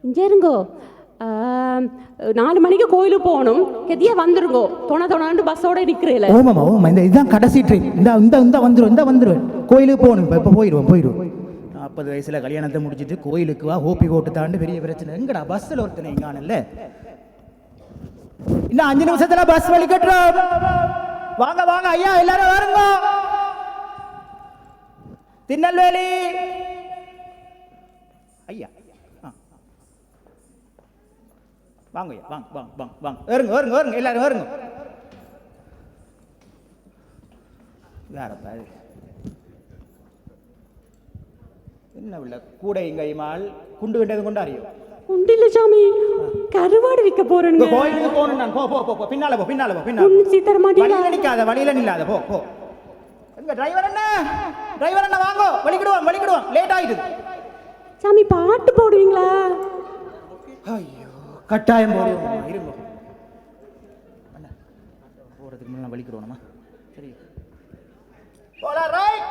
இங்கே இருங்கோ. 4 மணிக்கு கோயிலுக்கு போகணும். கெதியா வந்துருங்கோ. தொணாண்டு பஸ்ஸோட நிற்கிறேன். ஓமாம்மா ஓமா, இதுதான் கடைசி ட்ரெயின். இந்த வந்துருவேன். கோயிலுக்கு போகணும். இப்போ போயிடுவோம். 40 வயசில் கல்யாணத்தை முடிச்சுட்டு கோயிலுக்கு வா, ஓபி ஓட்டு தாண்டு பெரிய பிரச்சனை. எங்கடா பஸ்ஸில் ஒருத்தனை இங்கானல்ல. இன்னும் 5 நிமிஷத்துல பஸ் வலிக்கட்டுறோம். வாங்க ஐயா, எல்லாரும் வருங்க. திருநெல்வேலி ஐயா வாங்க ஐயா, வாங்க வருங்க எல்லாரும் வருங்க. யாரப்பா என்ன உள்ள கூடை கைமால் குண்டு விட்டது கொண்டாடியோ? குண்டில்ல சாமி, கருவாடு விற்க போறேன். கோயிலுக்கு போகணும் நான். போ பின்னால போ. வழியில நில்லாத போ. எங்க டிரைவர் அண்ணா வாங்க. வலிக்கிடுவோம். லேட் ஆயிடுது. சாமி பாட்டு போடுவீங்களா? ஐயோ, கட்டாயம் போடுவோம். இருங்க அண்ணா, போறதுக்கு முன்னாடி வலிக்கிடுவோம்மா. சரி போலாம். ரைட்.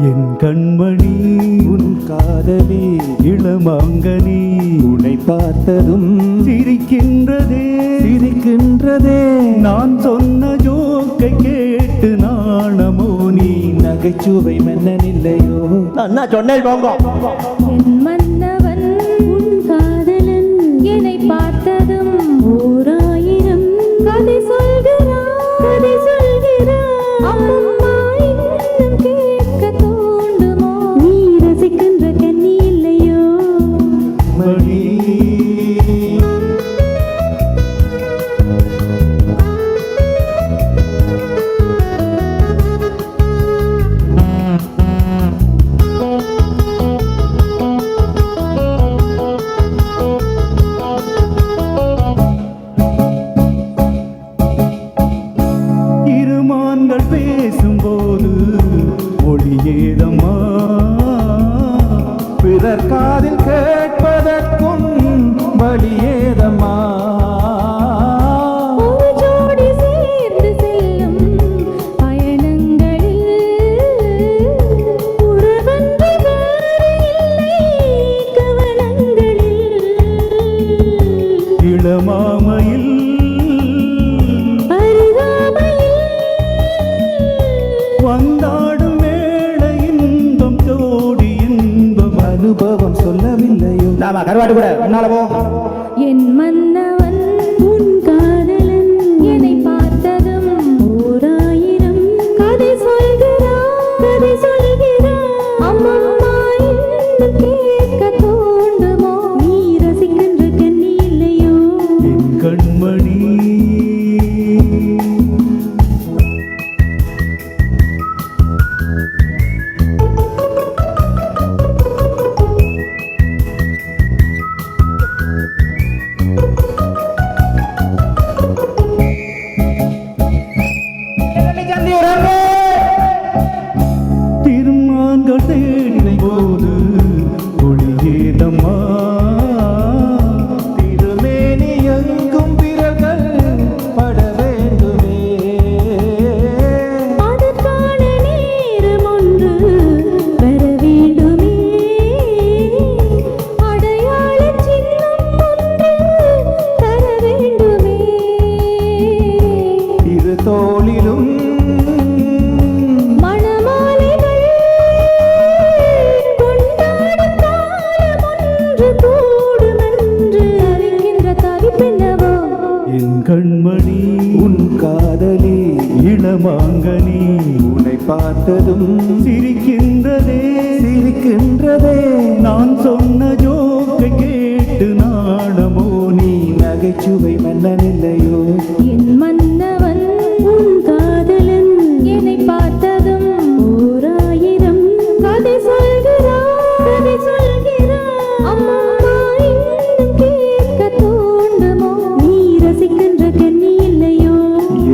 என் கண்மணி உன் காதலி இளமாங்கனி உன்னை பார்த்ததும் சிரிக்கின்றதே நான் சொன்ன ஜோக்கை கேட்டு நாணமோ நீ நகைச்சுவை மன்னனில்லையோ? நான் சொன்னேன் போங்க. என் மன்னவன் உன் காதலன் என்னை பார்த்ததும் 1000 கதை சொல்கிறான். பேசும்போது மொழியேதம்மா பிறர் காதில் கேட்பதற்கும் வழியேதம்மா. ஒரு ஜோடி சேர்ந்து செல்லும் பயணங்களில் உறவன்று இல்லை கவனங்களில் இளமாமையில் வந்தாடும் வேளை இன்பம் ஜோடி இன்பம் அனுபவம் சொல்லவில்லையோ? கருவாடு கூட முன்னால போ. என் மன்னவன் உன் காதலன் என்னை பார்த்ததும் 1000 கதை சொல்கிறான். அம்மா இன்னும் கேட்க தோண்டுமோ? நீ ரசிக்கின்ற கண்ணி இல்லையோ? என் கண்மணி திருமான்கள் தேடினை போது ஒளியேதம்மா திருமேனி எங்கும் பிறர்கள் பட வேண்டுமே. அதற்கான நேரம் ஒன்று வர வேண்டுமே. அடையாள சின்னம் ஒன்று தர வேண்டுமே. இரு தோளிலும் கண்மணி உன் காதலி இளமாங்கனி உன்னை பார்த்ததும் சிரிக்கின்றதே நான் சொன்ன ஜோக்கை கேட்டு நாணமோ நீ நகைச்சுவை மன்னனில்லையோ? என் மன்னவன் உன் காதலன் என்னை பார்த்ததும் 1000 கதை சொல்கிறான். அம்மா இன்னும் கேட்க தோண்டுமோ? நீ ரசிக்கின்ற கண்ணி இல்லையோ?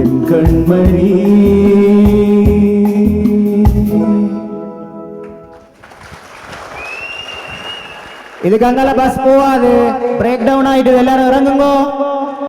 என் கண்மணி இதுக்கு அங்கால பஸ் போகாது, பிரேக் டவுன் ஆயிட்டு எல்லாரும் இறங்குங்கோ.